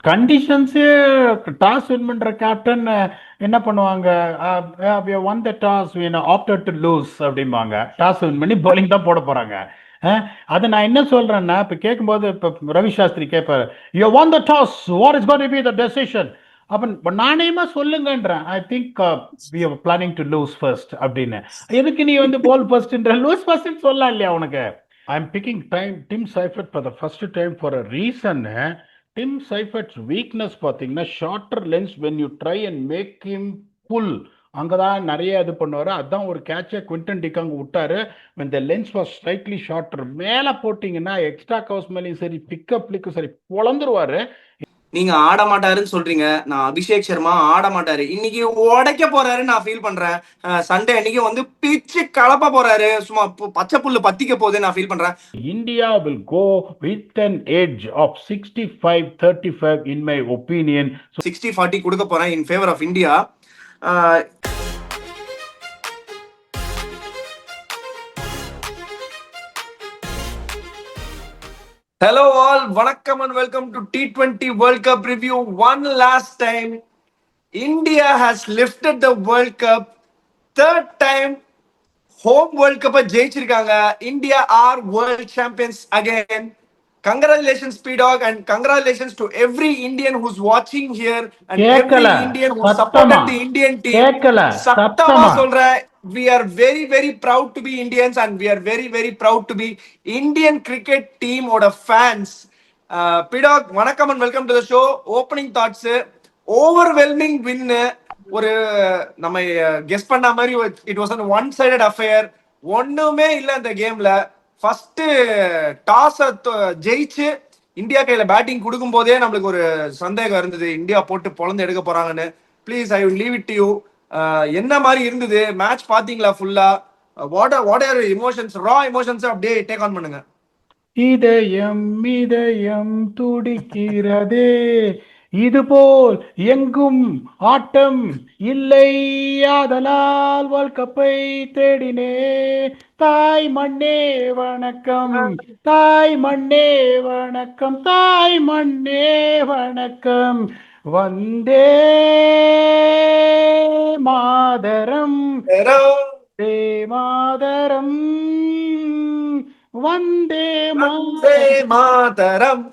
Conditions toss win பண்ற captain என்ன பண்ணுவாங்க? One the toss opted to lose அப்படிம்பாங்க. டாஸ் வின் பண்ணி bowling தான் போட போறாங்க. அது நான் என்ன சொல்றேன்னா, இப்ப கேட்கும்போது இப்ப ரவி சாஸ்திரி கேட்பாரு, you won the toss, what is going to be the decision? அப்ப நாணயமா சொல்லுங்கன்றேன். I think we are planning to lose first அப்படின்னு. எதுக்கு நீ வந்து போல் ஃபர்ஸ்ட்ன்ற? லூஸ் ஃபர்ஸ்ட் சொல்லலாம் இல்லையா உனக்கு? I am picking Tim Seifert for the first time for a reason. Tim Seifert's weakness பார்த்தீங்கன்னா shorter length when you try and make him pull, அங்கதான் நிறைய இது பண்ணுவாரு. அதான் ஒரு கேட்சை குவிண்டன் டிகாங் விட்டாரு. when the lens was slightly shorter, மேல போட்டீங்கன்னா எக்ஸ்ட்ரா கவர்ஸ் மேலேயும் சரி பிக்கப்லிக்கும் சரி பொழந்துருவாரு. நீங்க ஆட மாட்டாருன்னு சொல்றீங்க. நான் அபிஷேக் சர்மா ஆட மாட்டாரு, இன்னைக்கு உடைக்க போறாரு நான் ஃபீல் பண்றேன். சண்டே அன்னைக்கு வந்து பிச்சு கலப்ப போறாரு, சும்மா பச்சை புல்லு பத்திக்க போகுது நான் ஃபீல் பண்றேன். India will go with an edge of 65-35 in my opinion. 60-40 கொடுக்க போறேன் in favor of India. Hello all, vanakkam and welcome to T20 World Cup review. One last time, India has lifted the World Cup. Third time, home World Cup ஜெயிச்சிருக்காங்க. India are world champions again. Congratulations P-Dog and congratulations to every Indian who's watching here and every Indian who supported the Indian team. சத்தமா சொல்றேன், we are very very proud to be Indians and we are very very proud to be Indian cricket team oda fans. P-Dog, vanakkam and welcome to the show. Opening thoughts, overwhelming win. ஒரு நம்ம guess பண்ண மாதிரி it was an one sided affair. ஒண்ணுமே இல்ல இந்த கேம்ல. First toss ஜெயிச்சு India கையில பேட்டிங் கொடுக்கும் போதே நம்மளுக்கு ஒரு சந்தேகம் இருந்தது, இந்தியா போட்டு பொழந்து எடுக்க போறாங்கன்னு. Please I will leave it to you. என்ன மாதிரி இருந்தது மேட்ச்? பாத்தீங்களா ஃபுல்லா? What are emotions, raw emotions அப்படியே டேக் ஆன் பண்ணுங்க. இதயம் இதயம் துடிக்கிறதே, இதுபோல் எங்கும் ஆட்டம் இல்லை, ஆதலால் வேர்ல்ட் கப்பை தேடினே. தாய் மண்ணே வணக்கம், தாய் மண்ணே வணக்கம், தாய் மண்ணே வணக்கம், வந்தே மாதரம், வந்தே மாதரம், வந்தே மாதரம்.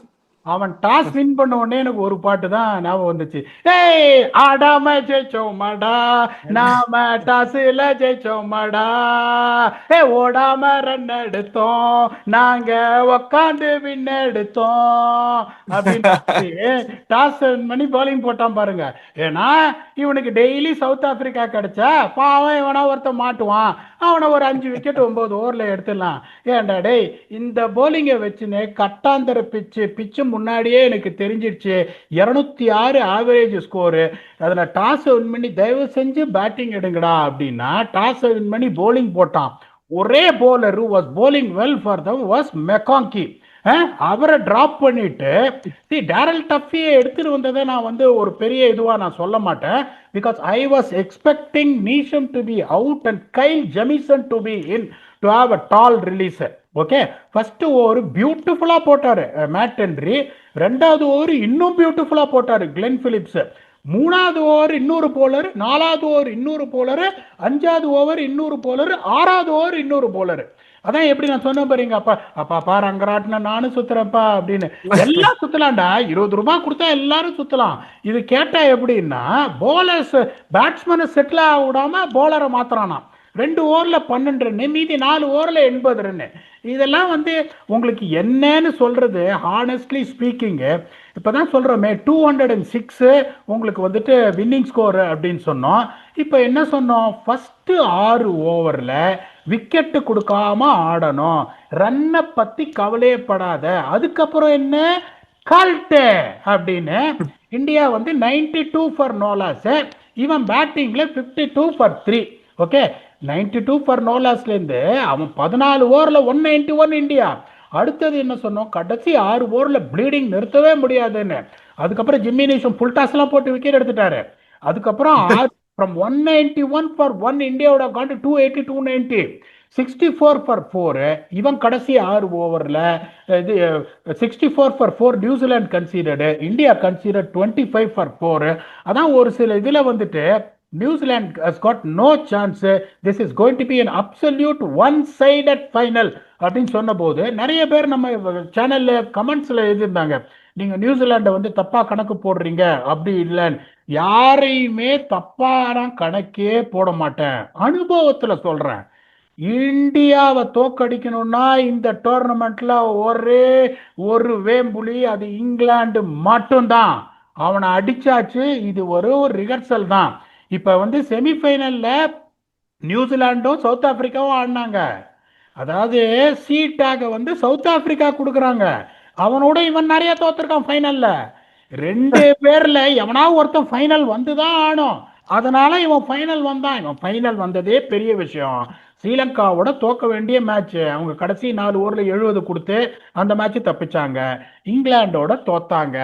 அவன் டாஸ் வின் பண்ண உடனே எனக்கு ஒரு பாட்டு தான் ஞாபகம் வந்துச்சு. ஏய் ஆடாம ஜெயிச்சோமாடா, நாம டாஸ்ல ஜெயிச்சோமாடா, ஓடாம ரன் எடுத்தோம், நாங்க உக்காந்து வின் எடுத்தோம் அப்படின்னு டாஸ் பண்ணி பவுலிங் போட்டான் பாருங்க. ஏன்னா இவனுக்கு டெய்லி சவுத் ஆப்பிரிக்கா கிடைச்சா பாவம் இவனா ஒருத்த மாட்டுவான், அவனை ஒரு 5 விக்கெட் 9 ஓவர்ல எடுத்துடலாம். ஏன்டா டேய், இந்த போலிங்கை வச்சுன்னு கட்டாந்தர பிச்சு முன்னாடியே எனக்கு தெரிஞ்சிடுச்சு 206 ஆவரேஜ் ஸ்கோரு. அதில் டாஸ் வின் பண்ணி தயவு செஞ்சு பேட்டிங் எடுங்கடா அப்படின்னா டாஸ் வின் பண்ணி போலிங் போட்டான். ஒரே bowler was bowling well for them was McConchie. அவரை டிராப் பண்ணிட்டு டேரல் டஃபியை எடுத்துட்டு வந்ததை நான் வந்து ஒரு பெரிய இதுவா நான் சொல்ல மாட்டேன். Because I was expecting Neesham to be out and Kyle Jamieson to be in to have a tall release. Okay, first over பியூட்டிஃபுல்லா போட்டாரு மேட் ஹென்ரி, ரெண்டாவது ஓவர் இன்னும் பியூட்டிஃபுல்லா போட்டாரு கிளென் பிலிப்ஸ், மூணாவது ஓவர் இன்னொரு போலர், நாலாவது ஓவர் இன்னொரு போலரு, அஞ்சாவது ஓவர் இன்னொரு போலரு, ஆறாவது ஓவர் இன்னொரு போலரு. அதான் எப்படி நான் சொன்ன பாருங்க, அப்பா பாரு அங்கராட்டின நானும் சுத்துறப்பா அப்படின்னு. எல்லாம் சுத்தலாம்டா, 20 ரூபாய் கொடுத்தா எல்லாரும் சுத்தலாம். இது கேட்டா எப்படின்னா போலர்ஸ் பேட்ஸ்மேனை செட்டில் ஆக விடாம போலரை மாத்திரானா. 2 ஓவர்ல 12 ரன்னு, மீதி 4 ஓவர்ல 80 ரன்னு. இதெல்லாம் வந்து உங்களுக்கு என்னன்னு சொல்றது? ஹானஸ்ட்லி ஸ்பீக்கிங்கு இப்பதான் சொல்றோமே 206 உங்களுக்கு வந்துட்டு வின்னிங் ஸ்கோர் அப்படின்னு சொன்னோம். இப்போ என்ன சொன்னோம்? ஃபர்ஸ்ட் 6 ஓவர்ல விக்கெட்டு கொடுக்காம ஆடணும், ரன்னை பத்தி கவலையப்படாத, அதுக்கப்புறம் என்ன கால்டே அப்படின்னு. இந்தியா வந்து 92 ஃபார் நோலாஸ், இவன் பேட்டிங்ல 52 ஃபார் 3. ஓகே, 92 ஃபார் நோலாஸ்லேருந்து அவன் 14 ஓவரில் 191 இந்தியா. அடுத்தது என்ன சொன்னோம்? கடைசி 6 ஓவரில் ப்ளீடிங் நிறுத்தவே முடியாதுன்னு. அதுக்கப்புறம் ஜிம்மி நீஷம் ஃபுல் டாஸ்லாம் போட்டு விக்கெட் எடுத்துட்டாரு. அதுக்கப்புறம் ஃப்ரம் 191 ஃபார் 1 இந்தியாவோட காண்டு 280 290. 64 for 4. இவன் கடைசி 6 ஓவரில் இது 64 for 4 New Zealand conceded, India conceded 25 for 4. அதான் ஒரு சில இதில் வந்துட்டு New Zealand has got no chance. This is going to be an absolute one-sided final அப்படின்னு சொன்னபோது நிறைய பேர் நம்ம சேனல்ல கமெண்ட்ஸ்ல எழுதியிருந்தாங்க, நீங்க நியூசிலாண்டை வந்து தப்பா கணக்கு போடுறீங்க. அப்படி இல்லைன்னு யாரையுமே தப்பான கணக்கே போட மாட்டேன், அனுபவத்துல சொல்றேன். இந்தியாவை தோக்கடிக்கணும்னா இந்த டோர்னமெண்ட்ல ஒரே ஒரு வேம்புலி, அது இங்கிலாந்து மட்டும்தான். அவனை அடிச்சாச்சு, இது ஒரு ரிஹர்சல் தான். இப்ப வந்து செமிஃபைனல்ல நியூசிலாண்டும் சவுத் ஆப்பிரிக்காவும் ஆடினாங்க. அதாவது சீட்டாக வந்து சவுத் ஆப்பிரிக்கா கொடுக்குறாங்க, அவனோட இவன் நிறைய தோத்துருக்கான் ஃபைனல்ல. 2 பேர்ல எவனாவது ஒருத்தன் ஃபைனல் வந்துதான் ஆனும். அதனால இவன் ஃபைனல் வந்தான். இவன் ஃபைனல் வந்ததே பெரிய விஷயம். ஸ்ரீலங்காவோட தோக்க வேண்டிய மேட்ச், அவங்க கடைசி 4 ஓவரில் 70 கொடுத்து அந்த மேட்ச் தப்பிச்சாங்க. இங்கிலாண்டோட தோத்தாங்க.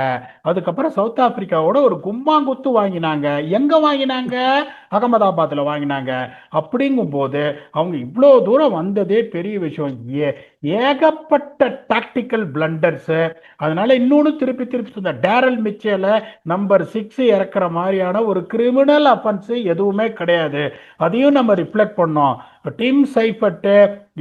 அதுக்கப்புறம் சவுத் ஆப்பிரிக்காவோட ஒரு கும்மாங்குத்து வாங்கினாங்க. எங்க வாங்கினாங்க? அகமதாபாத்ல வாங்கினாங்க. அப்படிங்கும் போது அவங்க இவ்வளோ தூரம் வந்ததே பெரிய விஷயம். ஏகப்பட்ட டாக்டிக்கல் பிளண்டர்ஸ். அதனால இன்னொன்று திருப்பி திருப்பி சொன்ன, டேரல் மிச்சேல நம்பர் 6 இறக்குற மாதிரியான ஒரு கிரிமினல் அஃபென்ஸ் எதுவுமே கிடையாது. அதையும் நம்ம ரிஃப்ளெக்ட் பண்ணோம். டிம் சைஃபர்ட்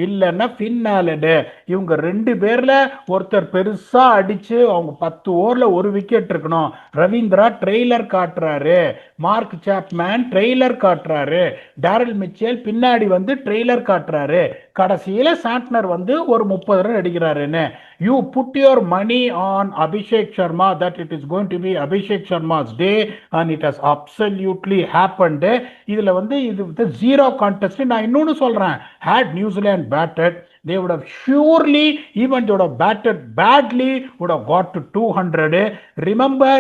இல்லைன்னா ஃபின்னாலடு, இவங்க 2 பேர்ல ஒருத்தர் பெருசா அடிச்சு அவங்க 10 ஓவர்ல ஒரு விக்கெட் இருக்கணும். ரவீந்திரா ட்ரெய்லர் காட்டுறாரு, மார்க் சாப்மேன் ட்ரெய்லர் காட்டுறாரு, டேரல் மிச்சேல் பின்னாடி வந்து ட்ரெய்லர் காட்டுறாரு, கடைசியில சாண்ட்னர் வந்து ஒரு 30 ரன் அடிக்கிறாருன்னு. You put your money on Abhishek Sharma that it is going to be Abhishek Sharma's day and it has absolutely happened. இதுல வந்து இது ஜீரோ கான்டெஸ்ட். நான் இன்னொன்னு சொல்றேன், had New Zealand batted, they would have surely, even they would have batted badly, would have got to 200. Remember,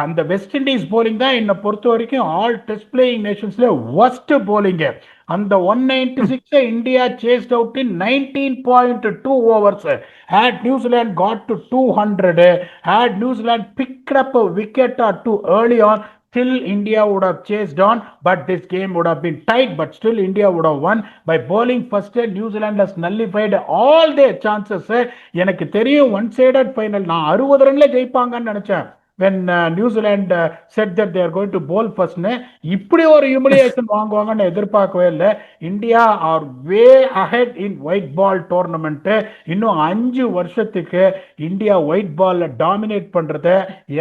அந்த West Indies bowling தான் என்னை பொறுத்த வரைக்கும் ஆல் டெஸ்ட் பிளேயிங் நேஷன்ஸ்ல worst bowling. அந்த 196 India chased out in 19.2 overs. Had New Zealand got to 200, had New Zealand picked up a wicket or two early on, still India would have chased on, but this game would have been tight, but still India would have won. By bowling first, New Zealand has nullified all their chances. எனக்கு தெரியும் one sided final நான் 60 ரன்ல ஜெயிப்பாங்கன்னு நினைச்சேன். when New Zealand said that they are going to bowl first, இப்படி ஒரு humiliation வாங்குவாங்கன்னு எதிர்பார்க்கவே இல்லை. India are way ahead in white ball tournament. இன்னும் 5 வருஷத்துக்கு இந்தியா ஒயிட் பால்ல டாமினேட் பண்றத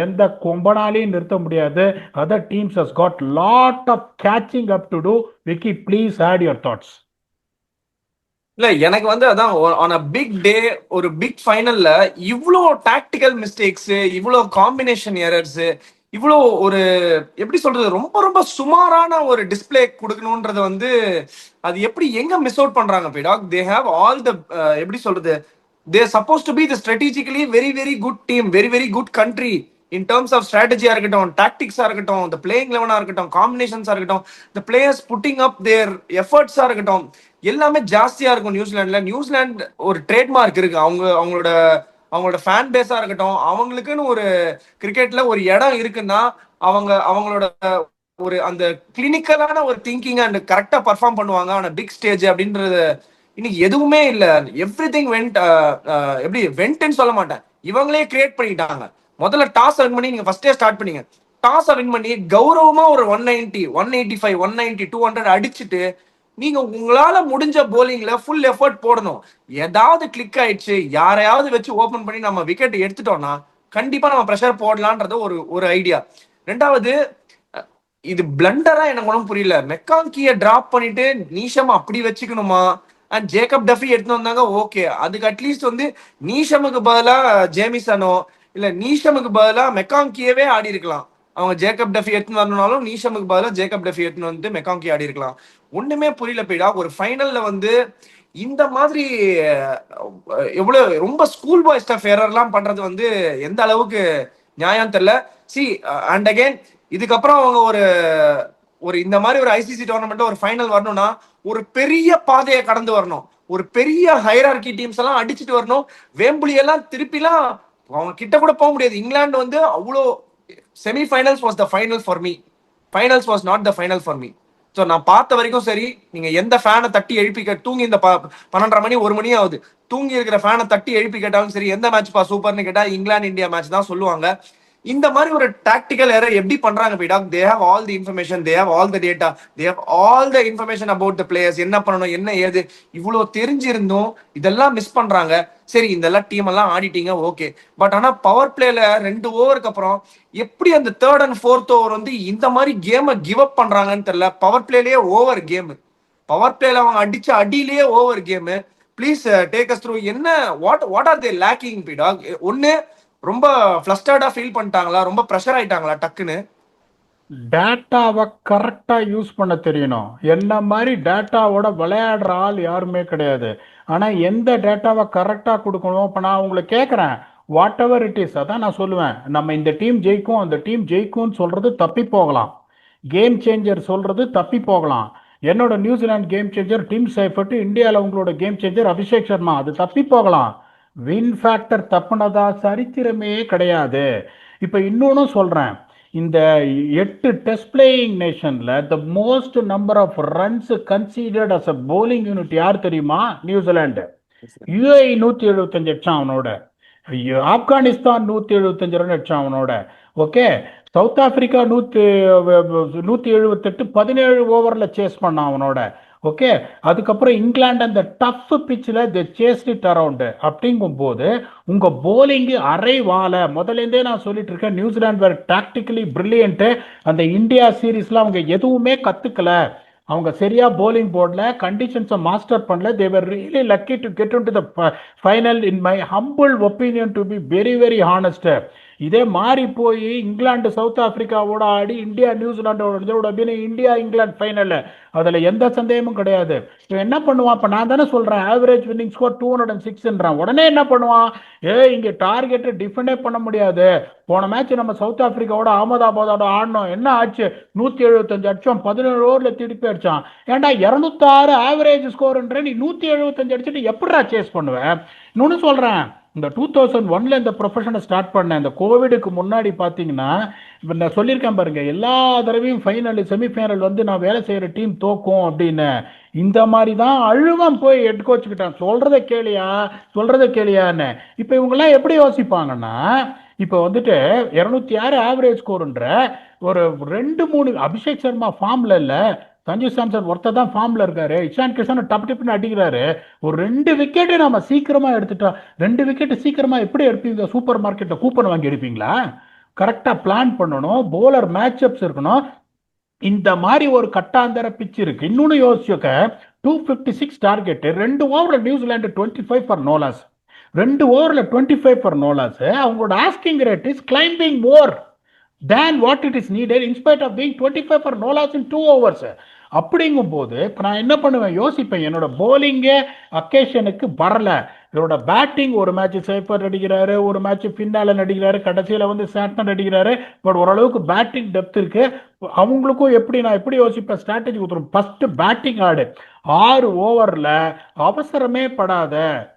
எந்த கொம்பனாலையும் நிறுத்த முடியாது. Other teams has got lot of catching up to do. Vicky, please add your thoughts. இல்ல எனக்கு வந்து அதான் ஆன் அ பிக் டே, ஒரு பிக் ஃபைனல்ல இவ்வளோ டாக்டிக்கல் மிஸ்டேக்ஸ், இவ்வளோ காம்பினேஷன் எரர்ஸ், இவ்வளோ ஒரு எப்படி சொல்றது, ரொம்ப ரொம்ப சுமாரான ஒரு டிஸ்பிளே கொடுக்கணும்ன்றது வந்து அது எப்படி எங்க மிஸ் அவுட் பண்றாங்க பீடாக். தே ஹேவ் ஆல் த எப்படி சொல்றது, they suppose to be the strategically very very good team, very very good country in terms of ஸ்ட்ராட்டஜியா இருக்கட்டும், டாக்டிக்ஸா இருக்கட்டும், இந்த பிளேயிங் லெவனா இருக்கட்டும், காம்பினேஷன்ஸா இருக்கட்டும், இந்த பிளேயர்ஸ் புட்டிங் அப் தேர் எஃபர்ட்ஸா இருக்கட்டும், எல்லாமே ஜாஸ்தியா இருக்கும் நியூசிலாந்துல. நியூசிலாந்து ஒரு ட்ரேட்மார்க் இருக்கு, அவங்களோட ஃபேன் பேஸா இருக்கட்டும், அவங்களுக்குன்னு ஒரு கிரிக்கெட்ல ஒரு இடம் இருக்குன்னா அவங்களோட ஒரு அந்த கிளினிக்கலான ஒரு திங்கிங் அண்ட் கரெக்டா பர்ஃபார்ம் பண்ணுவாங்க ஆன பிக் ஸ்டேஜ் அப்படின்றது இன்னைக்கு எதுவுமே இல்ல. எவ்ரி திங் வெண்ட், எப்படி வெண்ட்னு சொல்ல மாட்டேன், இவங்களே கிரியேட் பண்ணிட்டாங்க. முதல்ல டாஸ் வின் பண்ணி நீங்க ஃபர்ஸ்டே ஸ்டார்ட் பண்ணீங்க, டாஸ் வின் பண்ணி கௌரவமா ஒரு 190 185 190 200 அடிச்சுட்டு நீங்க உங்களால முடிஞ்ச போலிங்ல ஃபுல் எஃபர்ட் போடணும். ஏதாவது கிளிக் ஆயிடுச்சு, யாரையாவது வச்சு ஓபன் பண்ணி நம்ம விக்கெட் எடுத்துட்டோம்னா கண்டிப்பா நம்ம ப்ரெஷர் போடலான்றது ஒரு ஐடியா. ரெண்டாவது, இது பிளண்டரா எனக்கு ஒன்றும் புரியல. மெக்காங்கிய டிராப் பண்ணிட்டு நீஷம் அப்படி வச்சுக்கணுமா? அண்ட் ஜேக்கப் டஃபி எடுத்து வந்தாங்க, ஓகே, அதுக்கு அட்லீஸ்ட் வந்து நீஷமுக்கு பதிலா ஜேமிசனோ இல்ல நீஷமுக்கு பதிலா மெக்காங்கியவே ஆடி இருக்கலாம். அவங்க ஜேக்கப் டஃபி எடுத்துன்னு வரணும்னாலும் நீஷமுக்கு பதிலாக ஜேக்கப் டஃபி எடுத்துன்னு வந்து மெக்காங்கி ஆடி இருக்கலாம். ஒண்ணுமே புரியல பீடா. ஒரு ஃபைனல்ல வந்து இந்த மாதிரி எவ்வளவு ரொம்ப ஸ்கூல் பாய் ஸ்டஃப் எரர்லாம் பண்றது வந்து எந்த அளவுக்கு நியாயம் தெரியல. சி அண்ட் அகைன் இதுக்கப்புறம் அவங்க ஒரு இந்த மாதிரி ஒரு ஐசிசி டோர்னமெண்ட் ஒரு ஃபைனல் வரணும்னா ஒரு பெரிய பாதையை கடந்து வரணும், ஒரு பெரிய ஹைரார்கி டீம்ஸ் எல்லாம் அடிச்சுட்டு வரணும். வேம்புலி எல்லாம் திருப்பிலாம் அவங்க கிட்ட கூட போக முடியாது. இங்கிலாந்து வந்து அவ்வளோ semi-finals was the final for me. Finals was not the final for me. So நான் பார்த்த வரைக்கும் சரி, நீங்க எந்த ஃபேனை தட்டி எழுப்பி தூங்கி இந்த 12:30 மணி 1 மணி ஆகுது, தூங்கி இருக்கிற ஃபேனை தட்டி எழுப்பி கேட்டாலும் சரி, எந்த மேட்ச் பா சூப்பர்னு கேட்டா இங்கிலாந்து இந்தியா மேட்ச் தான் சொல்லுவாங்க. இந்த மாதிரி ஒரு டாக்டிக்கல் எரர் எப்படி பண்றாங்க பீடாக்? They have all the information, they have all the data, they have all the information about the players, என்ன பண்ணணும் என்ன ஏது, இவ்வளவு தெரிஞ்சிருந்தும் இதெல்லாம் மிஸ் பண்றாங்க. சரி, இதெல்லாம் டீம் எல்லாம் ஆடிட்டீங்க, ஓகே. பட் ஆனா பவர் பிளேல 2 ஓவருக்கு அப்புறம் எப்படி அந்த 3rd and 4th ஓவர் வந்து இந்த மாதிரி கேமை கிவ் அப் பண்றாங்கன்னு தெரியல. பவர் பிளேலயே ஓவர் கேம், பவர் பிளேல அவங்க அடிச்ச அடியிலேயே over game. Please take us through. என்ன வாட் ஆர் தே லேக்கிங் பீடாக்? ஒன்னு ரொம்ப ஃப்ளஸ்டர்டா ஃபீல் பண்ணிட்டாங்களா, ரொம்ப ப்ரெஷர் ஆயிட்டாங்களா டக்குன்னு? டேட்டாவை கரெக்டா யூஸ் பண்ண தெரியணும். என்ன மாதிரி டேட்டாவோட விளையாடுற ஆள் யாருமே கிடையாது. ஆனா எந்த டேட்டாவை கரெக்டா கொடுக்கணும். இப்ப நான் உங்களை கேட்கறேன், வாட் எவர் இட் இஸ், அதான் நான் சொல்லுவேன். நம்ம இந்த டீம் ஜெயிக்கும் அந்த டீம் ஜெயிக்கும்னு சொல்றது தப்பி போகலாம், கேம் சேஞ்சர் சொல்றது தப்பி போகலாம். என்னோட New Zealand game changer dim Seifert, இந்தியாவில் உங்களோட கேம் சேஞ்சர் அபிஷேக் சர்மா, அது தப்பி போகலாம். வின் ஃபேக்டர் தப்புனதா சரித்திரமே கிடையாது. இப்போ இன்னொன்னு சொல்றேன், இந்த 8 டெஸ்ட் பிளேயிங் நேஷன்ல the most number of runs considered as a bowling unit யார் தெரியுமா? நியூசிலாந்து. யுஏஇ 175 அடிச்சான் அவனோட, ஆப்கானிஸ்தான் 175 ரன் அடிச்சான் அவனோட. ஓகே, சவுத் ஆப்பிரிக்கா 178 17 ஓவர்ல சேஸ் பண்ணான் அவனோட. ஓகே, அதுக்கப்புறம் இங்கிலாந்து அந்த டஃப் பிச்சில் தி சேஸ்ட் இட் அரவுண்ட். அப்படிங்கும் போது உங்க போலிங்கு அரை வாழ முதலேருந்தே நான் சொல்லிட்டு இருக்கேன். நியூசிலாந்து வேற டாக்டிக்கலி பிரில்லியன்ட்டு. அந்த இந்தியா சீரீஸ்ல அவங்க எதுவுமே கத்துக்கல, அவங்க சரியா போலிங் போடல, கண்டிஷன்ஸை மாஸ்டர் பண்ணல. They were really lucky to get into the final in my humble opinion, to be very very honest. இதே மாறி போய் இங்கிலாந்து சவுத் ஆப்பிரிக்காவோட ஆடி இந்தியா நியூசிலாண்டோட இந்தியா இங்கிலாந்து ஃபைனல், அதுல எந்த சந்தேகமும் கிடையாது. இவன் என்ன பண்ணுவான்? இப்ப நான் தானே சொல்றேன் ஆவரேஜ் வின்னிங் ஸ்கோர் 206ன்றான். உடனே என்ன பண்ணுவான்? இங்க டார்கெட் டிஃபெண்டே பண்ண முடியாது. போன மேட்ச் நம்ம சவுத் ஆப்பிரிக்காவோட அகமதாபாதோட ஆடணும், என்ன ஆச்சு? 175 அடிச்சோம், 17 ஓவர்ல திருப்பி அடிச்சான். ஏன்டா 206 ஆவரேஜ் ஸ்கோர்ன்ற நீ 175 அடிச்சுட்டு எப்படிடா சேஸ் பண்ணுவேன்? இன்னொன்னு சொல்றேன், இந்த 2001ல இந்த ப்ரொஃபஷனை ஸ்டார்ட் பண்ணேன். இந்த கோவிடுக்கு முன்னாடி பார்த்தீங்கன்னா, இப்போ நான் சொல்லியிருக்கேன் பாருங்க, எல்லா தடவையும் ஃபைனல் செமிஃபைனல் வந்து நான் வேலை செய்கிற டீம் தோக்கும் அப்படின்னு. இந்த மாதிரி தான் அழுவம் போய் ஹெட் கோச்சுக்கிட்டான், சொல்றத கேளியான்னு. இப்போ இவங்கெல்லாம் எப்படி யோசிப்பாங்கன்னா, இப்போ வந்துட்டு 206 ஆவரேஜ் ஸ்கோருன்ற ஒரு 2-3 அபிஷேக் சர்மா ஃபார்ம்ல இல்லை, சஞ்சு சாம்சன் ஒருத்தர் தான் ஃபார்ம்ல இருக்காரு, இஷான் கிஷன் டப் டிப்னு அடிக்கிறாரு. ஒரு 2 விக்கெட்டு நம்ம சீக்கிரமா எடுத்துட்டோம். 2 விக்கெட்டு சீக்கிரமா எப்படி எடுப்பீங்க? சூப்பர் மார்க்கெட்ல கூப்பன் வாங்கி எடுப்பீங்களா? கரெக்டா பிளான் பண்ணணும், போலர் மேட்சப்ஸ் இருக்கணும். இந்த மாதிரி ஒரு கட்டாந்தர பிச் இருக்கு. இன்னொன்னு யோசிச்சுக்க, 256 டார்கெட், 2 ஓவர்ல நியூசிலாந்து 25 ஃபார் நோலாஸ், 2 ஓவர்ல 25 ஃபார் நோலாஸ். அவங்களோட asking rate is climbing more than what it is needed in spite of being 25 for no loss in 2 overs. அப்படிங்கும் போது இப்போ நான் என்ன பண்ணுவேன்? யோசிப்பேன், என்னோட போலிங்கே அக்கேஷனுக்கு வரல. இதோட பேட்டிங், ஒரு மேட்ச் சேஃபர் அடிக்கிறாரு, ஒரு மேட்ச் பின்னால அடிக்கிறாரு, கடைசியில் வந்து சாட்டன் அடிக்கிறாரு. பட் ஓரளவுக்கு பேட்டிங் டெப்த் இருக்கு. அவங்களுக்கும் எப்படி நான் எப்படி யோசிப்பேன், ஸ்ட்ராட்டஜி கொடுத்துரும். ஃபர்ஸ்ட் பேட்டிங் ஆடு, 6 ஓவர்ல அவசரமே படாத.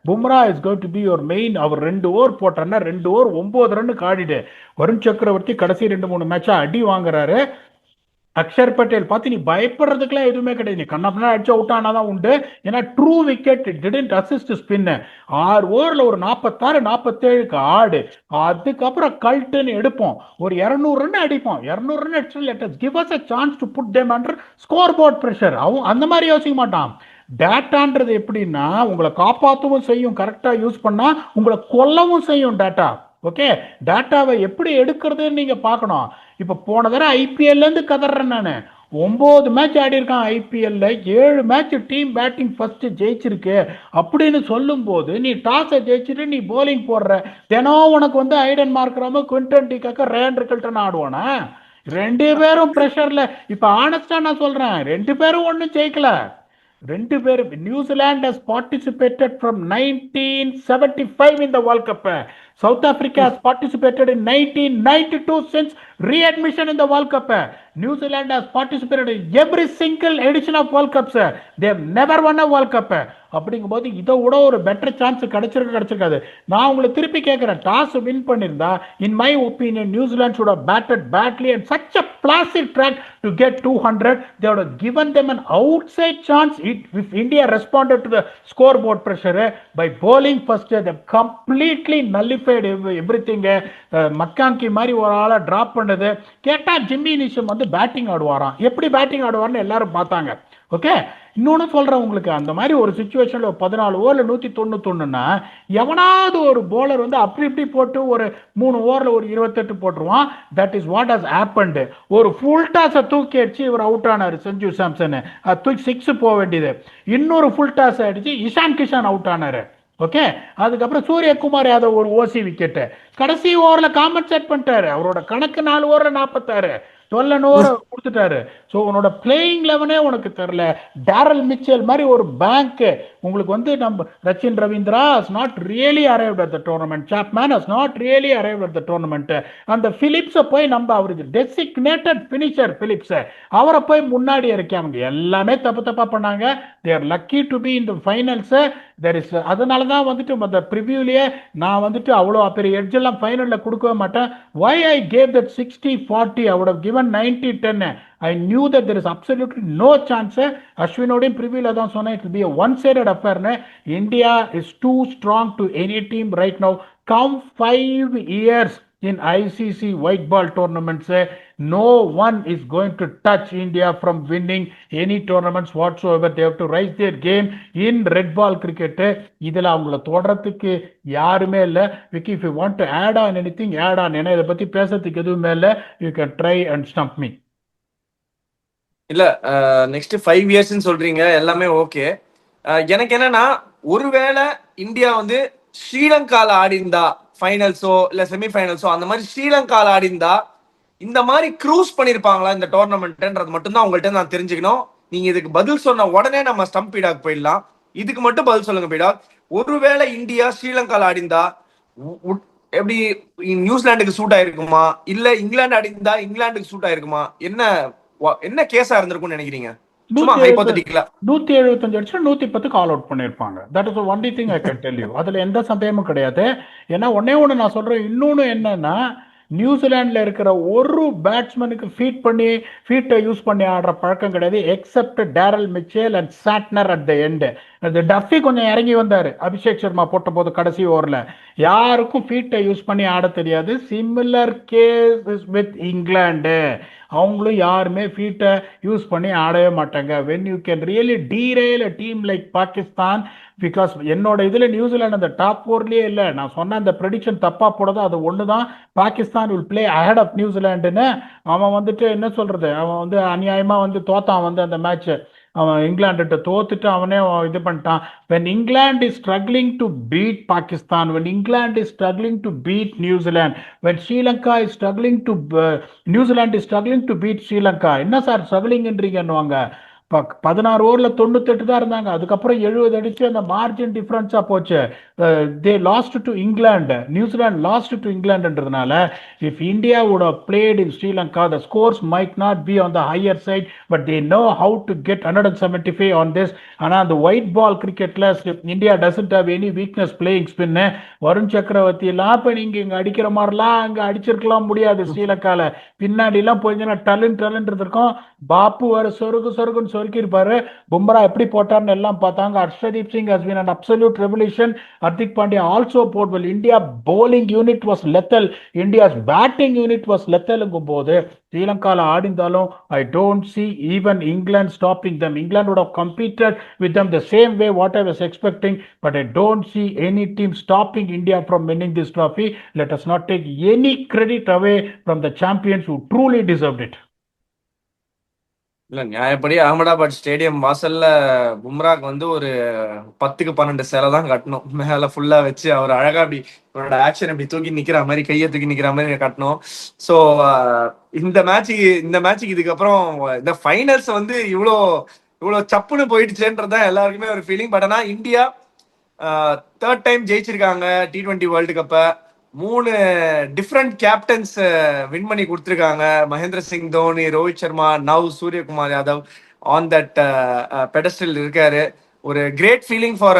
Bumrah is going to be your main. அவர் 2 ஓவர் போட்டார்னா 2 ஓவர் 9 ரன் ஆடிடு. வருண் சக்கரவர்த்தி கடைசி 2-3 மேட்சா அடி வாங்குறாரு. அக்ஷர் பட்டேல் பார்த்து நீ பயப்படுறதுக்குலாம் எதுவுமே கிடையாது, நீ கண்ணா அடிச்சு அவுட் ஆனாதான் உண்டு. ஏன்னா true wicket didn't assist spin. 6 ஓவர்ல ஒரு 46-47க்கு ஆடு. அதுக்கப்புறம் கல்ட்டுன்னு எடுப்போம், ஒரு 200 ரன் அடிப்போம். 200 ரன் அடிச்சு let us give us a chance to put them under scoreboard pressure. அவன் அந்த மாதிரி யோசிக்க மாட்டான். டேட்டான்றது எப்படின்னா, உங்களை காப்பாற்றவும் செய்யும், கரெக்டா யூஸ் பண்ணா உங்களை கொல்லவும் செய்யும் டேட்டா. ஓகே, டேட்டாவை எப்படி எடுக்கிறதுன்னு நீங்க பார்க்கணும். இப்ப போன தடவை ஐபிஎல்ல இருந்து கதறேன் நான், 9 மேட்ச் ஆடி இருக்கான் ஐபிஎல்ல, 7 மேட்ச் டீம் பேட்டிங் ஃபர்ஸ்ட் ஜெயிச்சிருக்கு அப்படின்னு சொல்லும் போது, நீ டாஸை ஜெயிச்சுட்டு நீ போலிங் போடுற, தினம் உனக்கு வந்து ஐடன் மார்க்ராம குவிண்டன் டிகாக்க ரேன் ரிக்கல்டன் ஆடுவானா? 2 பேரும் பிரஷர்ல. இப்ப ஆனஸ்டா நான் சொல்றேன், 2 பேரும் ஒன்னும் ஜெயிக்கல. 2 பேரும். New Zealand has participated from 1975 in the World Cup. South Africa has participated in 1992 since readmission in the World Cup. New Zealand has participated in every single edition of World Cups. They have never won a World Cup. அப்படிங்கும்போது இதை விட ஒரு better chance கிடைச்சிருக்காது. நான் உங்களை திருப்பி கேட்கிறேன், toss win பண்ணியிருந்தா in my opinion New Zealand should have batted badly and such a placid track to get 200. They would have given them an outside chance if India responded to the scoreboard pressure by bowling first. They completely nullified everything. மக்காங்கி மாதிரி ஒரு ஆளை drop பண்ணது. கேட்டா Jimmy நிஷம் வந்து batting ஆடுவாராம். எப்படி batting ஆடுவார்னு எல்லாரும் பார்த்தாங்க. Okay, இன்னொன்று சொல்கிறேன் உங்களுக்கு, அந்த மாதிரி ஒரு சுச்சுவேஷனில் 14 ஓவரில் 191ன்னா எவனாவது ஒரு போலர் வந்து அப்படி இப்படி போட்டு ஒரு 3 ஓவரில் ஒரு 28 போட்டுருவான். That is what has happened. ஒரு ஃபுல் டாஸை தூக்கி அடிச்சு இவர் அவுட் ஆனார் சஞ்சு சாம்சன். தூக்கி 6 போக வேண்டியது. இன்னொரு ஃபுல் டாஸ் அடிச்சு இஷான் கிஷான் அவுட் ஆனார். ஓகே, அதுக்கப்புறம் சூரியகுமார் யாதவ் ஒரு ஓசி விக்கெட்டு. கடைசி ஓவரில் காம்பன்சேட் பண்ணிட்டாரு. அவரோட கணக்கு 4 ஓவரில் 46, 12 ஓவர் கொடுத்துட்டாரு. ஸோ உன்னோட பிளேயிங் லெவனே உனக்கு தெரில. டேரல் மிச்சல் மாதிரி ஒரு பேங்க் உங்களுக்கு வந்து நம்ம Rachin Ravindra has not really arrived at the tournament. Chapman has not really arrived at the tournament. அந்த பிலிப்ஸை போய் நம்ம அவருக்கு டெசிக்னேட்டட் பினிஷர் பிலிப்ஸை அவரை போய் முன்னாடி இறக்கி அவங்க எல்லாமே தப்பா பண்ணாங்க. They are lucky to be in the finals. There is அதனால தான் வந்துட்டு அந்த ப்ரிவியூலேயே நான் வந்துட்டு அவ்வளோ பெரிய எட்ஜ் எல்லாம் ஃபைனலில் கொடுக்கவே மாட்டேன். Why I gave that 60-40, I would have given 90-10. I knew that there is absolutely no chance. அஸ்வினோடையும் ப்ரிவியூல தான் சொன்னேன், it will be a one-sided affair. India is too strong to any team right now. Come 5 years in ICC white ball tournaments, no one is going to touch India from winning any tournaments whatsoever. They have to raise their game in red ball cricket. இதில் அவங்கள தொடரத்துக்கு யாருமே இல்லை. Vicky, if you want to add on anything, add on. ஏன்னா இதை பற்றி பேசுறதுக்கு எதுவுமே இல்லை. You can try and stump me. இல்ல, நெக்ஸ்ட் 5 இயர்ஸ்ன்னு சொல்றீங்க, எல்லாமே ஓகே. எனக்கு என்னன்னா, ஒருவேளை இந்தியா வந்து ஸ்ரீலங்கால ஆடிந்தா ஃபைனல்ஸோ இல்ல செமிஃபைனல்ஸோ அந்த மாதிரி ஸ்ரீலங்கால ஆடிந்தா இந்த மாதிரி க்ரூஸ் பண்ணிருப்பாங்களா இந்த டோர்னமெண்ட்ன்றது மட்டும்தான் உங்கள்கிட்ட நான் தெரிஞ்சுக்கணும். நீங்க இதுக்கு பதில் சொன்ன உடனே நம்ம ஸ்டம்ப் பீடாக் போயிடலாம். இதுக்கு மட்டும் பதில் சொல்லுங்க பீடாக். ஒருவேளை இந்தியா ஸ்ரீலங்கால ஆடிந்தா எப்படி நியூசிலாந்துக்கு சூட் ஆயிருக்குமா, இல்ல இங்கிலாந்து ஆடிந்தா இங்கிலாந்துக்கு சூட் ஆயிருக்குமா, என்ன கேஸா இருந்திருக்கும்னு நினைக்கிறீங்க? 175 அடிச்சு 110 கால் அவுட் பண்ணிருப்பாங்க. That is only thing I can tell you. அதுல எந்த சந்தேகமும் கிடையாது. ஏன்னா ஒண்ணு நான் சொல்றேன். இன்னொன்னு என்னன்னா, நியூசிலாண்டில் இருக்கிற ஒரு பேட்ஸ்மேனுக்கு ஃபீட்டை யூஸ் பண்ணி ஆடுற பழக்கம் கிடையாது, except Daryl Mitchell and Santner at the end. அது டஃபி கொஞ்சம் இறங்கி வந்தார் அபிஷேக் சர்மா போட்ட போது கடைசி ஓவரில். யாருக்கும் ஃபீட்டை யூஸ் பண்ணி ஆட தெரியாது. Similar case with England. அவங்களும் யாருமே ஃபீட்டை யூஸ் பண்ணி ஆடவே மாட்டாங்க. When you can really derail a team like Pakistan, because என்னோட இதில் நியூசிலாந்து அந்த டாப் 4லயே இல்லை. நான் சொன்ன அந்த ப்ரெடிக்ஷன் தப்பாக போடுறது அது ஒன்று தான். Pakistan will play ahead of நியூசிலாண்டுன்னு அவன் வந்துட்டு என்ன சொல்கிறது, அவன் வந்து அநியாயமாக வந்து தோத்தான் வந்து அந்த மேட்ச்சு. அவன் இங்கிலாந்துகிட்ட தோத்துட்டு அவனே இது பண்ணிட்டான். when England is struggling to beat Pakistan, when England is struggling to beat New Zealand, when Sri Lanka is struggling to New Zealand is struggling to beat Sri Lanka, என்ன சார் ஸ்ட்ரகிளிங்ன்றீங்கன்னுவாங்க. 16 ஓவரில் 98 தான் இருந்தாங்க. அதுக்கப்புறம் 70 அடிச்சு அந்த மார்ஜின் டிஃபரன்ஸாக போச்சு. They lost to England. New Zealand lost to இங்கிலாண்டுன்றதுனால if India would have played in Sri Lanka, the scores might not be on the higher side, but they know how to get 175 on this. ஆனால் அந்த white ball கிரிக்கெட்டில் India doesn't have any weakness playing spin. Varun Chakravarthy எல்லாம் இப்போ நீங்கள் இங்கே அடிக்கிற மாதிரிலாம் அங்கே அடிச்சிருக்கலாம் முடியாது. ஸ்ரீலங்காவில் பின்னாடிலாம் போயிருந்தா டலுன்னு இருக்கும். பாப்பு வர சொருகுன்னு சொருக்கிருப்பாரு. பும்ரா எப்படி போட்டார்னு எல்லாம் பார்த்தாங்க. Harshdeep Singh has been an absolute revolution. Hardik Pandya also played well. India bowling unit was lethal. India's batting unit was lethal. போது ஸ்ரீலங்கால ஆடிந்தாலும் I don't see even England stopping them. England would have competed with them the same way what I was expecting, but I don't see any team stopping India from winning this trophy. Let us not take any credit away from the champions who truly deserved it. இல்ல, நியாயப்படி Ahmedabad stadium வாசல்ல பும்ராக்கு வந்து ஒரு 10க்கு 12 சேலை தான் கட்டணும். மேல ஃபுல்லா வச்சு அவர் அழகா அப்படி அவரோட ஆக்ஷன் அப்படி தூக்கி நிக்கிற மாதிரி, கையை தூக்கி நிக்கிற மாதிரி கட்டணும். ஸோ இந்த மேட்சுக்கு இதுக்கப்புறம் இந்த ஃபைனல்ஸ் வந்து இவ்வளோ சப்புன்னு போயிடுச்சேன்றதுதான் எல்லாருக்குமே ஒரு ஃபீலிங். பட் ஆனால் இந்தியா 3rd டைம் ஜெயிச்சிருக்காங்க T20 வேர்ல்டு கப்பை. 3 டிஃப்ரெண்ட் கேப்டன்ஸ் வின் பண்ணி கொடுத்துருக்காங்க. Mahendra Singh Dhoni, Rohit Sharma, now Suryakumar Yadav on that pedestal இருக்காரு. ஒரு great feeling for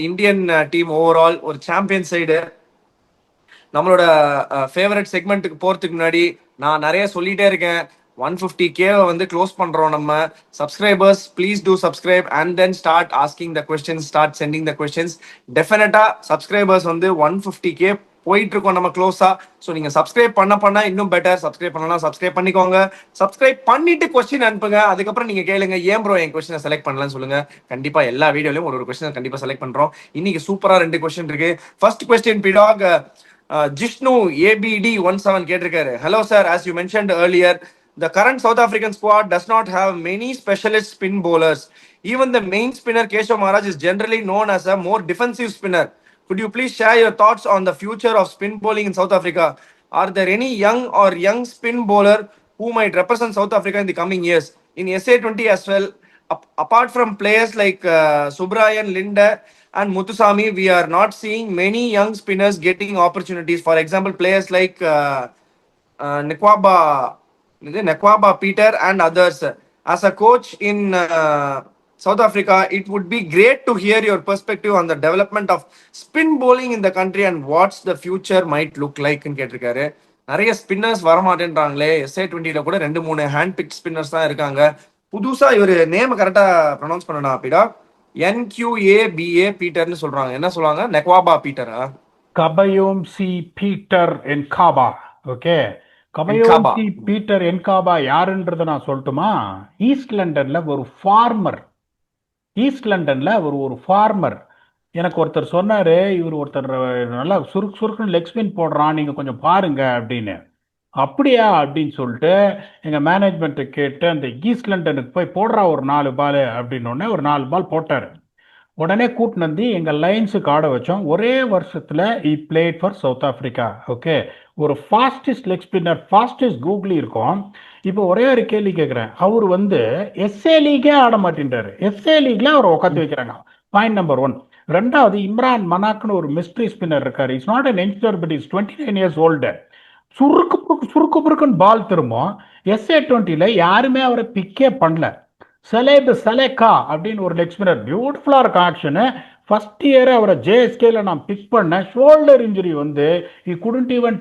Indian team overall. ஒரு சாம்பியன் சைடு. நம்மளோட ஃபேவரட் செக்மெண்ட்டுக்கு போறதுக்கு முன்னாடி நான் நிறைய சொல்லிட்டே இருக்கேன். 150k வந்து க்ளோஸ் பண்றோம் நம்ம. Subscribers please do subscribe and then start asking the questions, start sending the questions. டெஃபினட்டா சப்ஸ்கிரைபர்ஸ் வந்து 150k போயிட்டு இருக்கோம் நம்ம க்ளோஸா. ஸோ நீங்க சப்ஸ்கிரைப் பண்ண இன்னும் பெட்டர். சப்ஸ்கிரைப் பண்ணலாம், சப்ஸ்கிரைப் பண்ணிக்கோங்க. சப்ஸ்கிரைப் பண்ணிட்டு கொஸ்டின் அனுப்புங்க. அதுக்கப்புறம் நீங்க கேளுங்க, ஏன் ப்ரோ என் கொஸ்டினை செலக்ட் பண்ணலன்னு சொல்லுங்க. கண்டிப்பா எல்லா வீடியோலயும் ஒரு கொஸ்டின் கண்டிப்பா செலக்ட் பண்றோம். இன்னைக்கு சூப்பரா 2 கொஸ்டின் இருக்கு. ஃபர்ஸ்ட் கொஸ்டின் பிடாக் ஜிஷ்ணு ஏபிடி 17 கேட்டிருக்காரு. Hello sir, as you mentioned earlier, the current South African squad does not have many specialist spin bowlers. Even the main spinner Keshav Maharaj is generally known as a more defensive spinner. Could you please share your thoughts on the future of spin bowling in South Africa? Are there any young spin bowler who might represent South Africa in the coming years? In SA20 as well, apart from players like Subrayan, Linde, and Muthusamy, we are not seeing many young spinners getting opportunities. For example, players like Nekwaba Peter and others. As a coach in South Africa, it would be great to hear your perspective on the development of spin bowling in the country and what's the future might look like ன்னு கேட்டிருக்காரு. நிறைய spinners வரமாட்டேன்றாங்களே. SA20ல கூட 2-3 hand big spinners தான் இருக்காங்க. புதுசா இவர் name கரெக்டா pronounce பண்ணணும் அப்படிடா. NQABA பீட்டர்னு சொல்றாங்க. என்ன சொல்றாங்க? நெக்வாபா பீட்டரா? கபயோம் சி பீட்டர் என்காபா. ஓகே, கபயோம் என்காபா. சி பீட்டர் என்காபா யாருன்றதை நான் சொல்லட்டுமா? ஈஸ்ட் லண்டன்ல ஒரு ஃபார்மர். ஒரு ஃபார்மர். எனக்கு ஒருத்தர் சொன்னாரு, இவர் ஒருத்தர் நல்லா சுருக்குன்னு லெக் ஸ்பின் போடுறான், நீங்க கொஞ்சம் பாருங்க அப்படின்னு. அப்படியா அப்படின்னு சொல்லிட்டு எங்க மேனேஜ்மெண்ட்டை கேட்டு அந்த ஈஸ்ட் லண்டனுக்கு போய் போடுறா ஒரு 4 பால் அப்படின்னு ஒரு 4 பால் போட்டாரு. உடனே கூட்டின்னு வந்து எங்கள் லைன்ஸுக்கு ஆட வச்சோம். ஒரே வருஷத்தில் he played for South Africa. Okay, ஒரு fastest leg spinner, fastest googly இருக்கும். இப்போ ஒரே ஒரு கேள்வி கேட்குறேன். அவர் வந்து எஸ்ஏ லீகே ஆட மாட்டேன்றாரு. எஸ்ஏ லீக்ல அவர் உட்காந்து வைக்கிறாங்க. Point number 1. ரெண்டாவது, இம்ரான் மனாக்னு ஒரு மிஸ்ட்ரி ஸ்பின்னர் இருக்காரு. It's not an youngster, but is 29 years old. சுருக்கு புருக்குன்னு பால் திரும்பும். SA20ல யாருமே அவரை பிக்கே பண்ணல. செலேகா அப்படின்னு ஒரு லெக் ஸ்பின்னர், பியூட்டிஃபுல்லா இருக்கும் ஆக்ஷனு. ஃபர்ஸ்ட் இயர் அவரை JSKல நான் பிக் பண்ணேன். ஷோல்டர் இன்ஜுரி வந்து he couldn't even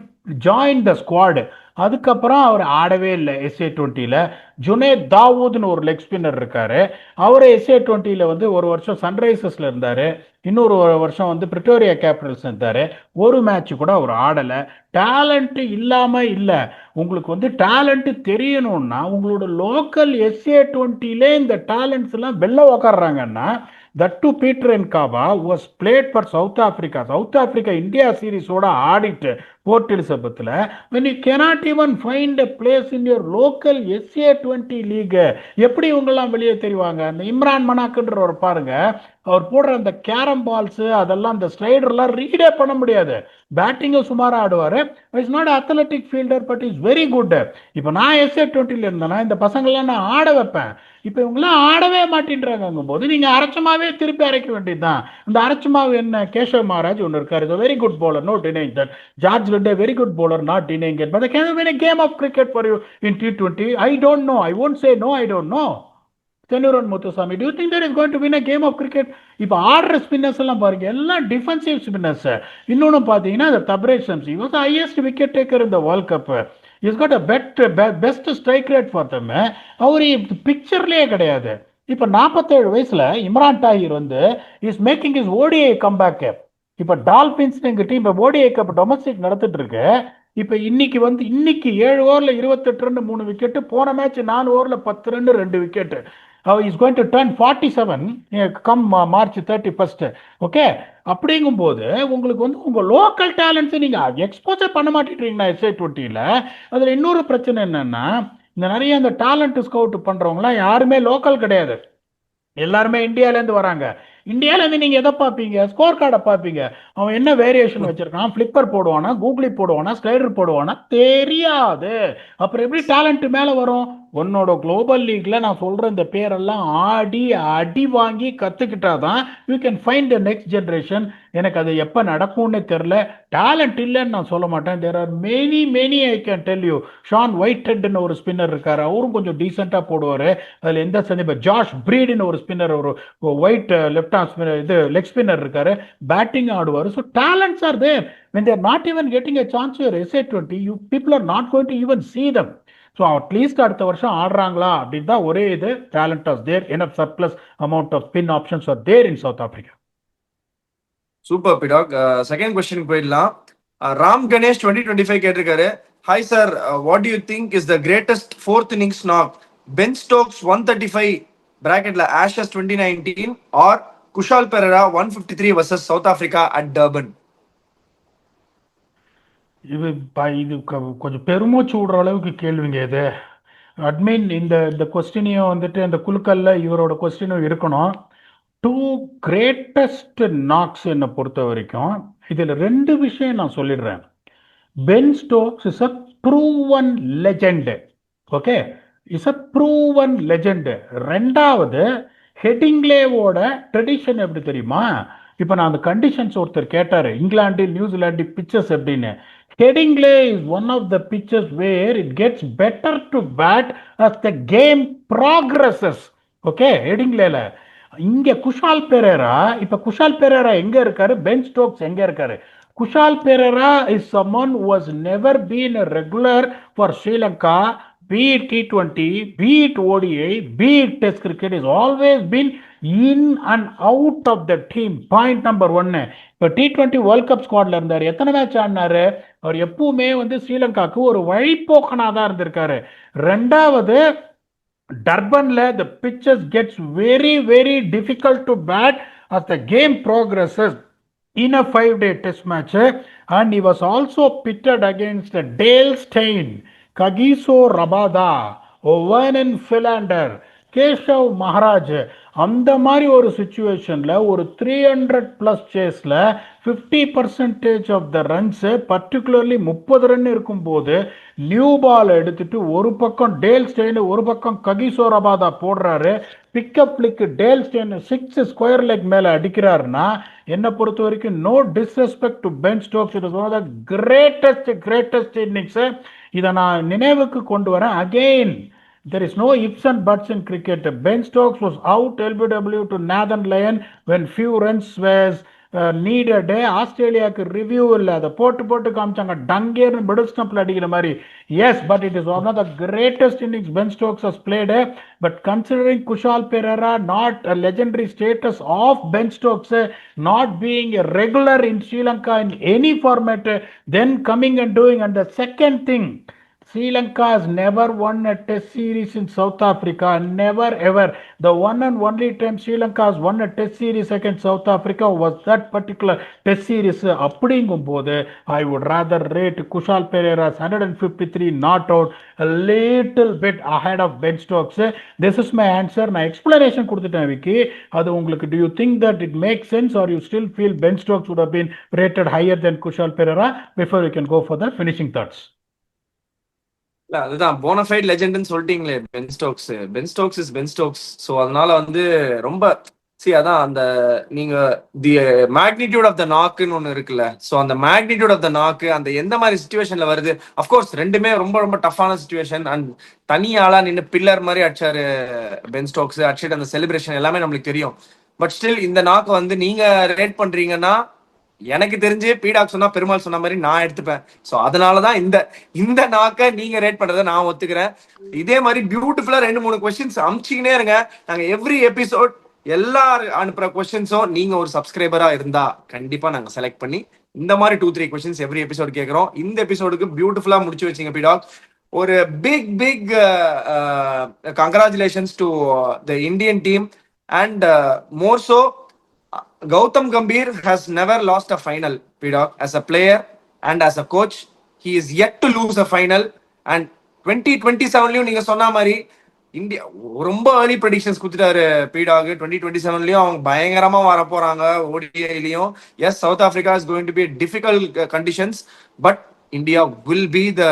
join the squad. அதுக்கப்புறம் அவர் ஆடவே இல்லை SA20ல. ஜுனேத் தாவூத்னு ஒரு லெக் ஸ்பின்னர் இருக்காரு. அவர் SA20ல வந்து ஒரு வருஷம் சன்ரைசர்ஸ்ல இருந்தாரு, இன்னொரு வருஷம் வந்து பிரிட்டோரியா கேபிட்டல்ஸ் இருந்தாரு. ஒரு மேட்ச் கூட அவர் ஆடல. டேலண்ட் இல்லாம இல்ல. உங்களுக்கு வந்து டேலண்ட் தெரியணும்னா உங்களோட லோக்கல் SA20ல இந்த டேலண்ட்ஸ் எல்லாம் வெளில உக்காடுறாங்கன்னா, that too Peter Nkaba was played for South Africa. South Africa India series ஓட ஆடிட்டு board எலிசபெத்ல, when you cannot even find a place in your local SA20 league, எப்படி இவங்கெல்லாம் வெளியே தெரிவாங்க? அந்த இம்ரான் மனாக்குன்றவர் பாருங்க, அவர் போடுற அந்த கேரம் பால்ஸ் அதெல்லாம், அந்த ஸ்லைடர்லாம் ரீடே பண்ண முடியாது. பேட்டிங்கும் சுமாரா ஆடுவாரு. It's not athletic fielder, but is very good. இப்போ நான் SA20ல இருந்தேன்னா இந்த பசங்கள்லாம் நான் ஆட வைப்பேன். இப்போ இவங்கெல்லாம் ஆடவே மாட்டேன்றாங்க போது நீங்க அரைச்சமாவே திருப்பி அரைக்க வேண்டியதுதான். இந்த அரைச்சமாவு என்ன? கேஷவ் மகாராஜ் ஒன்று இருக்காரு, is very good bowler, no denying that. George Linde, very good bowler, not denying it. But can you win a game of cricket for you in T20? I don't know. I won't say no, I don't know. Tenuran Muthusamy, do you think that is going to win a game of cricket? இப்போ ஆடுற spinners எல்லாம் பாருங்க, எல்லாம் defensive spinners. இன்னொன்று பார்த்தீங்கன்னா இந்த Tabraiz Shamsi was the highest wicket taker இந்த world cup. Is got a best strike rate for them. அவர் பிக்சர்லேயே கிடையாது. இப்போ 47 வயசுல இம்ரான் தாஹிர் வந்து is making is ODI comeback. இப்போ டால்பின்ஸ் எங்க டீம் இப்போ ODI கப் டொமஸ்டிக் நடத்திட்டு இருக்கு. இப்போ இன்னைக்கு 7 ஓவரில் 28 ரன் 3 விக்கெட்டு. போன மேட்ச் 4 ஓவரில் 10 run 2 wicket. Is going to turn 47 come March 31. Okay, அப்படிங்கும்போது உங்களுக்கு வந்து உங்க லோக்கல் டேலண்ட்ஸை நீங்க எக்ஸ்போசர் பண்ண மாட்டேங்கிறீங்கன்னா SA20ல. அதுல இன்னொரு பிரச்சனை என்னன்னா, இந்த நிறைய இந்த டேலண்ட் ஸ்கவுட் பண்றவங்களாம் யாருமே லோக்கல் கிடையாது. எல்லாருமே இந்தியாவிலேருந்து வராங்க. இந்தியாவிலேருந்து நீங்க எதை பார்ப்பீங்க? ஸ்கோர் கார்டை பார்ப்பீங்க. அவன் என்ன வேரியேஷன் வச்சிருக்கான், ஃபிளிப்பர் போடுவானா, கூகுளி போடுவானா, ஸ்லைடர் போடுவானா தெரியாது. அப்புறம் எப்படி டேலண்ட் மேல வரும்? உன்னோட குளோபல் லீக்ல நான் சொல்ற இந்த பேரெல்லாம் ஆடி அடி வாங்கி கத்துக்கிட்டாதான் you can find the next generation. எனக்கு அது எப்போ நடக்கும்னு தெரியல. டேலண்ட் இல்லைன்னு நான் சொல்ல மாட்டேன். There are many I can tell you. Shaun White ஹெட்னு ஒரு ஸ்பின்னர் இருக்காரு, அவரும் கொஞ்சம் டீசெண்டாக போடுவார். அதில் எந்த சந்தேகம். ஜாஷ் பிரீடுன்னு ஒரு ஸ்பின்னர், ஒரு ஒயிட் லெஃப்ட் ஆர்ம் ஸ்பின்னர், இது லெக் ஸ்பின்னர் இருக்காரு, பேட்டிங் ஆடுவார். So talents are there. when they are not even getting a chance to your SA20, you people are not going to even see them. So at least அடுத்த வருஷம் ஆடுறாங்களா அப்படின்னு தான் ஒரே இது. Talent of there, enough surplus amount of spin options are there in South Africa. Super பிடாக். Second question போயிடலாம். ராம் கணேஷ் 2025 கேட்டிருக்காரு. Hi sir, what do you think is the greatest fourth innings knock? Ben Stokes 135 பிராக்கெட்ல Ashes 2019 or Kusal Perera 153 versus South Africa at Durban? இது கொஞ்சம் பெருமூச்சு விடுற அளவுக்கு கேள்விங்க இது. அட்மின் இந்த கொஸ்டினையும் வந்துட்டு அந்த குழுக்கல்ல இவரோட கொஸ்டினும் இருக்கணும். டூ கிரேட்டஸ்ட் நாக்ஸ் என்னை பொறுத்த வரைக்கும் இதில் ரெண்டு விஷயம் நான் சொல்லிடுறேன். Pen Stokes is a proven legend. Okay, is a proven legend. ரெண்டாவது, ஹெடிங்லேவோட ட்ரெடிஷன் எப்படி தெரியுமா? இப்போ நான் அந்த கண்டிஷன்ஸ் ஒருத்தர் கேட்டார், இங்கிலாந்து நியூசிலாந்து பிச்சர்ஸ் எப்படின்னு. Headingley is one of the pitches where it gets better to bat as the game progresses. Okay, Headingleyல இங்க குஷால் பெரேரா, இப்ப குஷால் பெரேரா எங்க இருக்காரு, பென் ஸ்டோக்ஸ் எங்க இருக்காரு? Kushal Perera is someone who has never been a regular for Sri Lanka, be it T20, be it ODI, be it Test cricket, has always been in and out of the team. Point number 1. இப்போ T20 world cup ஸ்குவாட்ல இருந்தார். எத்தனை match ஆடினாரு? அவர் எப்பவுமே ஸ்ரீலங்காவுக்கு ஒரு வழிபோக்கனா தான் இருந்திருக்காரு. ரெண்டாவது, டர்பன்ல the pitches gets very very difficult to bat as the game progresses in a 5-day test match, and he was also pitted against Dale Steyn, Kagiso Rabada, Vernon Philander, Keshav Maharaj. அந்த மாதிரி ஒரு சுச்சுவேஷன்ல ஒரு 300+ சேஸ்ல 50% of the runs, particularly 30 run இருக்கும் போது new ball எடுத்துட்டு ஒரு பக்கம் டேல் ஸ்டெயின், ஒரு பக்கம் ககிசோ ரபாதா போடுறாரு. Pick up flick Dale Steyn 6 square leg மேல அடிக்கிறாருன்னா, என்னை பொறுத்த வரைக்கும் no disrespect to Ben Stokes, it is one of the greatest innings. இதை நான் நினைவுக்கு கொண்டு வரேன். Again, there is no ifs and buts in cricket. Ben Stokes was out LBW to Nathan Lyon when few runs was needed. ஆஸ்திரேலியாவுக்கு review இல்லை, அதை போட்டு காமிச்சாங்க, டங்கேர்னு மிடில் ஸ்டம்பில் அடிக்கிற மாதிரி. Yes, but it is one of the greatest innings Ben Stokes has played. But considering Kushal Perera, not a legendary status of Ben Stokes, not being a regular in Sri Lanka in any format, then coming and doing. And the second thing, Sri Lanka has never won a test series in South Africa. Never ever. The one and only time Sri Lanka has won a test series against South Africa was that particular test series. அப்படிங்கும் போது I would rather rate Kushal Perera's 153 not out a little bit ahead of Ben Stokes. This is my answer. நான் explanation கொடுத்துட்டேன் விக்கி. அது உங்களுக்கு, do you think that it makes sense or you still feel Ben Stokes would have been rated higher than Kushal Perera? Before we can go for the finishing thoughts. அதுதான் bona fide லெஜெண்ட்னு சொல்லிட்டீங்களே Ben Stokes is Ben Stokes. So அதனால ரொம்ப அதான் அந்த நீங்க தி magnitude of the நாக்குன்னு ஒன்று இருக்குல்ல. ஸோ அந்த மேக்னிடியூட் ஆஃப் த நாக்கு அந்த எந்த மாதிரி சுச்சுவேஷன்ல வருது, அஃப்கோர்ஸ் ரெண்டுமே ரொம்ப ரொம்ப டஃப்பான சுச்சுவேஷன். அண்ட் தனியாளா நின்று பில்லர் மாதிரி அடிச்சாரு பென் ஸ்டோக்ஸ், அடிச்சுட்டு அந்த செலிப்ரேஷன் எல்லாமே நம்மளுக்கு தெரியும். பட் ஸ்டில் இந்த நாக்கு நீங்க ரேட் பண்றீங்கன்னா, எனக்கு தெரிஞ்சு பீடாக் சொன்னா பெருமாள் சொன்ன மாதிரி நான் எடுத்துப்பேன். ஸோ அதனாலதான் இந்த நாக்கை நீங்க ரேட் பண்றதை நான் ஒத்துக்கிறேன். இதே மாதிரி பியூட்டிஃபுல்லா 2-3 கொஸ்டின்ஸ் அமுச்சிக்கினே இருங்க. நாங்க எவ்ரி எபிசோட் எல்லாரும் அனுப்புற கொஸ்டின்ஸும் நீங்க ஒரு சப்ஸ்கிரைபரா இருந்தா கண்டிப்பா நாங்க செலக்ட் பண்ணி இந்த மாதிரி 2-3 கொஸ்டின்ஸ் எவ்ரி எபிசோட் கேட்கிறோம். இந்த எபிசோடுக்கு பியூட்டிஃபுல்லா முடிச்சு வச்சிங்க பீடாக். ஒரு big congratulations to the Indian team. And more so, Gautam Gambhir has never lost a final, Pidok, as a player and as a coach. He is yet to lose a final. And 2027 நீங்க சொன்ன மாதிரி India ரொம்ப early predictions கொடுத்துட்டாரு பீடாக். 2027 அவங்க பயங்கரமா வர போறாங்க ஓடிஐலயும். Yes, South Africa is going to be difficult conditions, but India will be the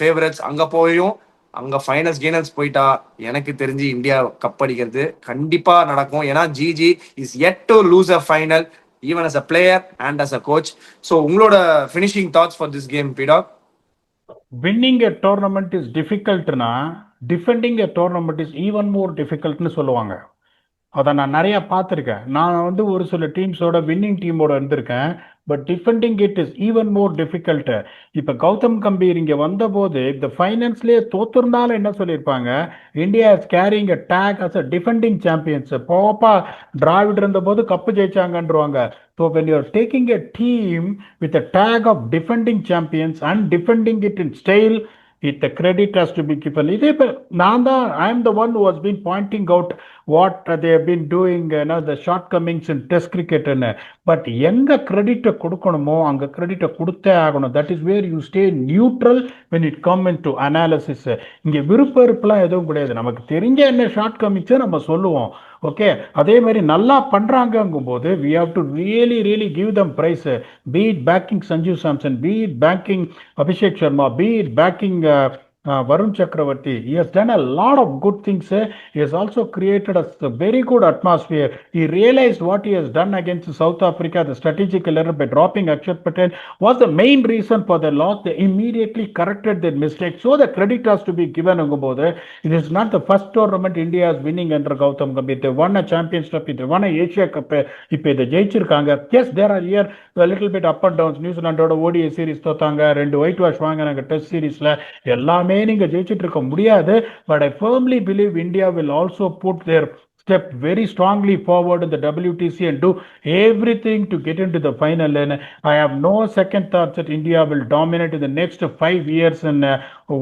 favourites. அங்க போயும் அங்க ஃபைனல்ஸ் கீனல்ஸ் போயிட்டா எனக்கு தெரிஞ்சு இந்தியா கப் அடிக்கிறது கண்டிப்பா நடக்கும். ஏன்னா GG is yet to lose a final even as a player and as a coach. So உங்களோட finishing thoughts for this game, Pidok? Winning a tournament is difficult na, defending a tournament is even more difficult னு சொல்லுவாங்க. அதை நான் நிறைய பார்த்துருக்கேன். நான் வந்து ஒரு சில டீம்ஸோட வின்னிங் டீமோட இருந்திருக்கேன். But defending it is even more difficult. இப்போ கௌதம் கம்பீர் இங்கே வந்தபோது இந்த ஃபைனல்ஸ்லேயே தோத்துருந்தாலும் என்ன சொல்லியிருப்பாங்க, India is carrying a tag as a defending champions. போப்பா டிராவிட் இருந்தபோது கப்பு ஜெயிச்சாங்கன்றவாங்க. So when you are taking a team with a tag of defending champions and defending it in style, it the credit has to be given. இதே இப்போ நான் தான் I am the one who has been pointing out what they have been doing, the shortcomings in test cricket. But எங்க கிரெடிட்டை கொடுக்கணுமோ அங்க கிரெடிட்டை கொடுத்தே ஆகணும். That is where you stay neutral when it come into analysis. இங்க விருப்ப வெறுப்புலாம் எதுவும் கிடையாது. நமக்கு தெரிஞ்ச என்ன ஷார்ட் கமிங்ஸை நம்ம சொல்லுவோம். ஓகே, அதே மாதிரி நல்லா பண்றாங்கும் போது we have to really give them prize. Be it backing Sanju Samson, be it backing Abhishek Sharma, be it backing Varun Chakravarti. He has done a lot of good things. He has also created a very good atmosphere. He realized what he has done against South Africa, the strategic error by dropping Akshat Patel was the main reason for the loss. They immediately corrected their mistake. So the credit has to be given. It is not the first tournament India is winning under Gautam Gambhir. They won a championship, they won a Asia Cup. இப்போ இதை ஜெயிச்சிருக்காங்க. Yes there are year little bit up and downs. நியூசிலாண்டோட ODI series தோத்தாங்க, 2 white வாங்கினாங்க test சீரீஸ்ல. எல்லாமே நீங்க ஜெயிச்சிட்டு இருக்க முடியாது. But I firmly believe India will also put their step very strongly forward in the WTC and do everything to get into the final. And I have no second thoughts that India will dominate in the next 5 years in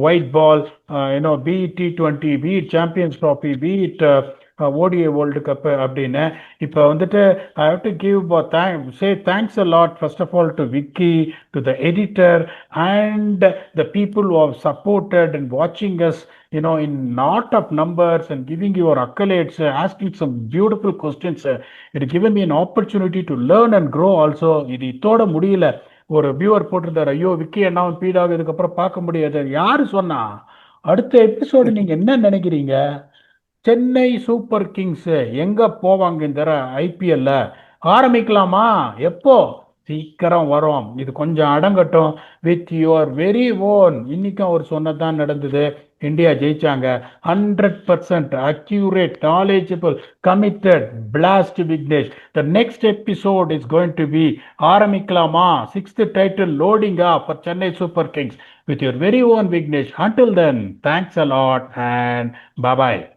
white ball, be it T20, be it Champions Trophy, be it ODI world cup அப்படின்னு. இப்போ வந்துட்டு I have to give say thanks a lot first of all to Vicky, to the editor and the people who have supported and வாட்சிங் us in lot of numbers and giving your accolades, asking some beautiful questions. It given me an opportunity to learn and grow also. இது இதோட முடியல. ஒரு viewer போட்டிருந்தார், ஐயோ விக்கி அண்ணாவும் பீடாக இதுக்கப்புறம் பார்க்க முடியாது. யாரு சொன்னா? அடுத்த எபிசோடு நீங்க என்ன நினைக்கிறீங்க? சென்னை சூப்பர் கிங்ஸ் எங்க போவாங்க இந்த ஐபிஎல்ல? ஆரம்பிக்கலாமா? எப்போ? சீக்கிரம் வரும். இது கொஞ்சம் அடங்கட்டும். With your very own. இன்னைக்கும் அவர் சொன்னதான் நடந்தது. இந்தியா ஜெயிச்சாங்க. 100% accurate, knowledgeable, committed, blast Vignesh. The next episode is going to be ஆரம்பிக்கலாமா? 6th title loading of for Chennai Super Kings with your very own Vignesh. Until then, thanks a lot and bye bye.